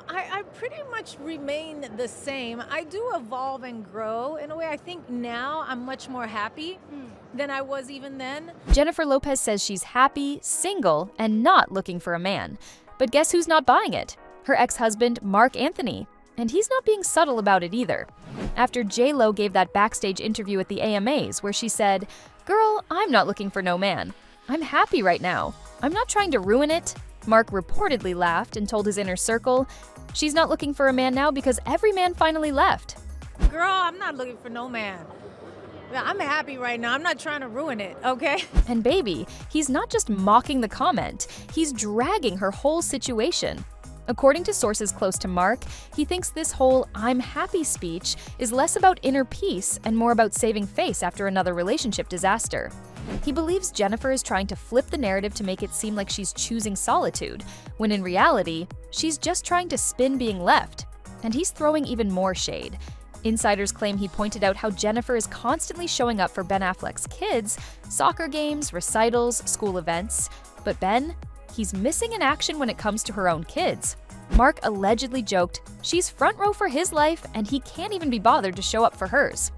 I pretty much remain the same. I do evolve and grow in a way. I think now I'm much more happy than I was even then. Jennifer Lopez says she's happy, single, and not looking for a man. But guess who's not buying it? Her ex-husband, Marc Anthony. And he's not being subtle about it either. After J.Lo gave that backstage interview at the AMAs where she said, "Girl, I'm not looking for no man. I'm happy right now. I'm not trying to ruin it." Marc reportedly laughed and told his inner circle, "She's not looking for a man now because every man finally left." Girl, I'm not looking for no man. Yeah, I'm happy right now. I'm not trying to ruin it, okay? And baby, he's not just mocking the comment, he's dragging her whole situation. According to sources close to Marc, he thinks this whole "I'm happy" speech is less about inner peace and more about saving face after another relationship disaster. He believes Jennifer is trying to flip the narrative to make it seem like she's choosing solitude, when in reality, she's just trying to spin being left. And he's throwing even more shade. Insiders claim he pointed out how Jennifer is constantly showing up for Ben Affleck's kids, soccer games, recitals, school events. But Ben, he's missing in action when it comes to her own kids. Marc allegedly joked, she's front row for his life and he can't even be bothered to show up for hers.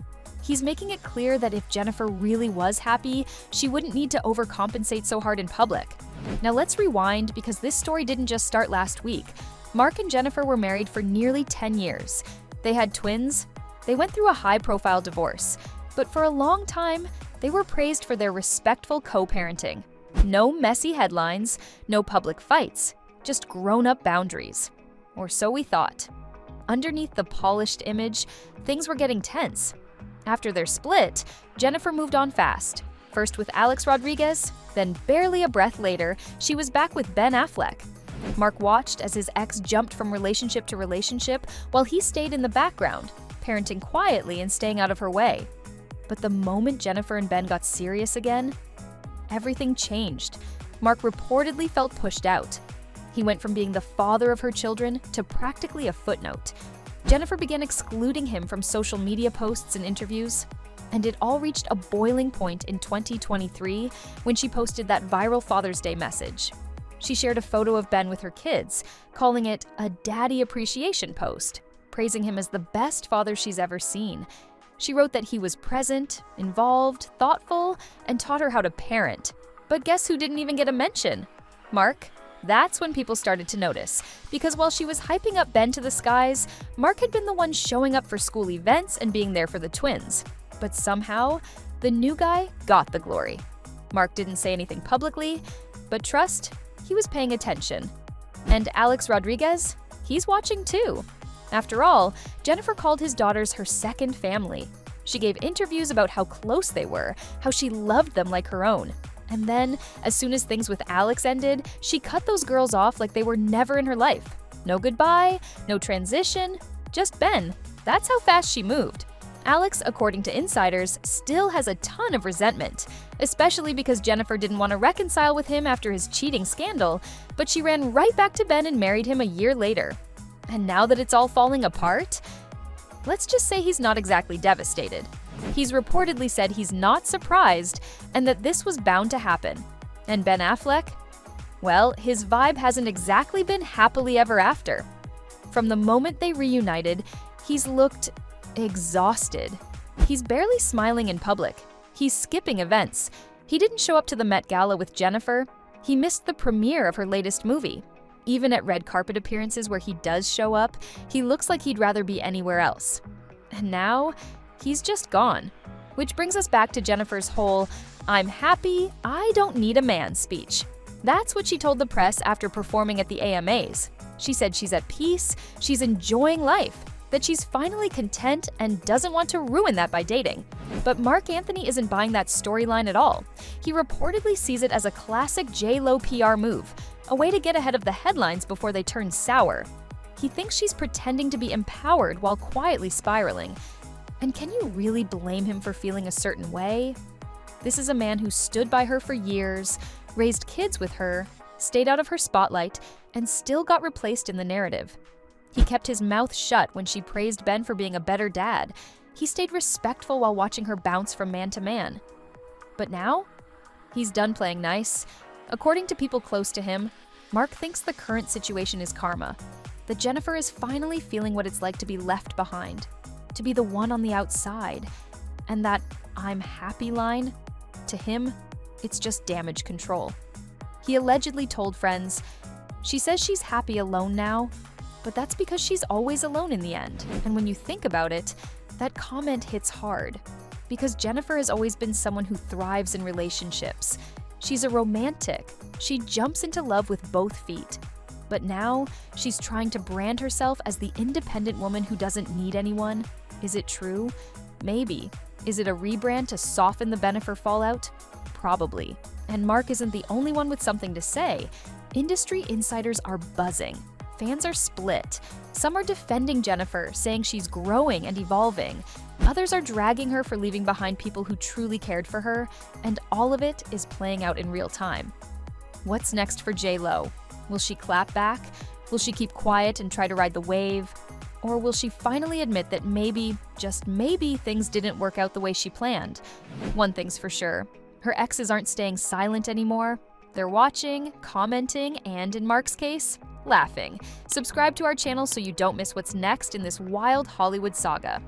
He's making it clear that if Jennifer really was happy, she wouldn't need to overcompensate so hard in public. Now let's rewind because this story didn't just start last week. Marc and Jennifer were married for nearly 10 years. They had twins. They went through a high-profile divorce. But for a long time, they were praised for their respectful co-parenting. No messy headlines, no public fights, just grown-up boundaries. Or so we thought. Underneath the polished image, things were getting tense. After their split, Jennifer moved on fast. First with Alex Rodriguez, then barely a breath later, she was back with Ben Affleck. Marc watched as his ex jumped from relationship to relationship while he stayed in the background, parenting quietly and staying out of her way. But the moment Jennifer and Ben got serious again, everything changed. Marc reportedly felt pushed out. He went from being the father of her children to practically a footnote. Jennifer began excluding him from social media posts and interviews. And it all reached a boiling point in 2023 when she posted that viral Father's Day message. She shared a photo of Ben with her kids, calling it a daddy appreciation post, praising him as the best father she's ever seen. She wrote that he was present, involved, thoughtful, and taught her how to parent. But guess who didn't even get a mention? Marc. That's when people started to notice, because while she was hyping up Ben to the skies, Marc had been the one showing up for school events and being there for the twins. But somehow, the new guy got the glory. Marc didn't say anything publicly, but trust, he was paying attention. And Alex Rodriguez, he's watching too. After all, Jennifer called his daughters her second family. She gave interviews about how close they were, how she loved them like her own. And then, as soon as things with Alex ended, she cut those girls off like they were never in her life. No goodbye, no transition, just Ben. That's how fast she moved. Alex, according to insiders, still has a ton of resentment, especially because Jennifer didn't want to reconcile with him after his cheating scandal, but she ran right back to Ben and married him a year later. And now that it's all falling apart, let's just say he's not exactly devastated. He's reportedly said he's not surprised and that this was bound to happen. And Ben Affleck? Well, his vibe hasn't exactly been happily ever after. From the moment they reunited, he's looked exhausted. He's barely smiling in public. He's skipping events. He didn't show up to the Met Gala with Jennifer. He missed the premiere of her latest movie. Even at red carpet appearances where he does show up, he looks like he'd rather be anywhere else. And now, he's just gone. Which brings us back to Jennifer's whole "I'm happy, I don't need a man" speech. That's what she told the press after performing at the AMAs. She said she's at peace, she's enjoying life, that she's finally content and doesn't want to ruin that by dating. But Marc Anthony isn't buying that storyline at all. He reportedly sees it as a classic J.Lo PR move, a way to get ahead of the headlines before they turn sour. He thinks she's pretending to be empowered while quietly spiraling. And can you really blame him for feeling a certain way? This is a man who stood by her for years, raised kids with her, stayed out of her spotlight, and still got replaced in the narrative. He kept his mouth shut when she praised Ben for being a better dad. He stayed respectful while watching her bounce from man to man. But now, he's done playing nice. According to people close to him, Marc thinks the current situation is karma. that Jennifer is finally feeling what it's like to be left behind, to be the one on the outside, and that "I'm happy" line, to him, it's just damage control. He allegedly told friends, "She says she's happy alone now, but that's because she's always alone in the end." And when you think about it, that comment hits hard, because Jennifer has always been someone who thrives in relationships. She's a romantic. She jumps into love with both feet. But now, she's trying to brand herself as the independent woman who doesn't need anyone. Is it true? Maybe. Is it a rebrand to soften the Bennifer fallout? Probably. And Marc isn't the only one with something to say. Industry insiders are buzzing. Fans are split. Some are defending Jennifer, saying she's growing and evolving. Others are dragging her for leaving behind people who truly cared for her, and all of it is playing out in real time. What's next for J.Lo? Will she clap back? Will she keep quiet and try to ride the wave? Or will she finally admit that maybe, just maybe, things didn't work out the way she planned? One thing's for sure, her exes aren't staying silent anymore. They're watching, commenting, and in Marc's case, laughing. Subscribe to our channel so you don't miss what's next in this wild Hollywood saga.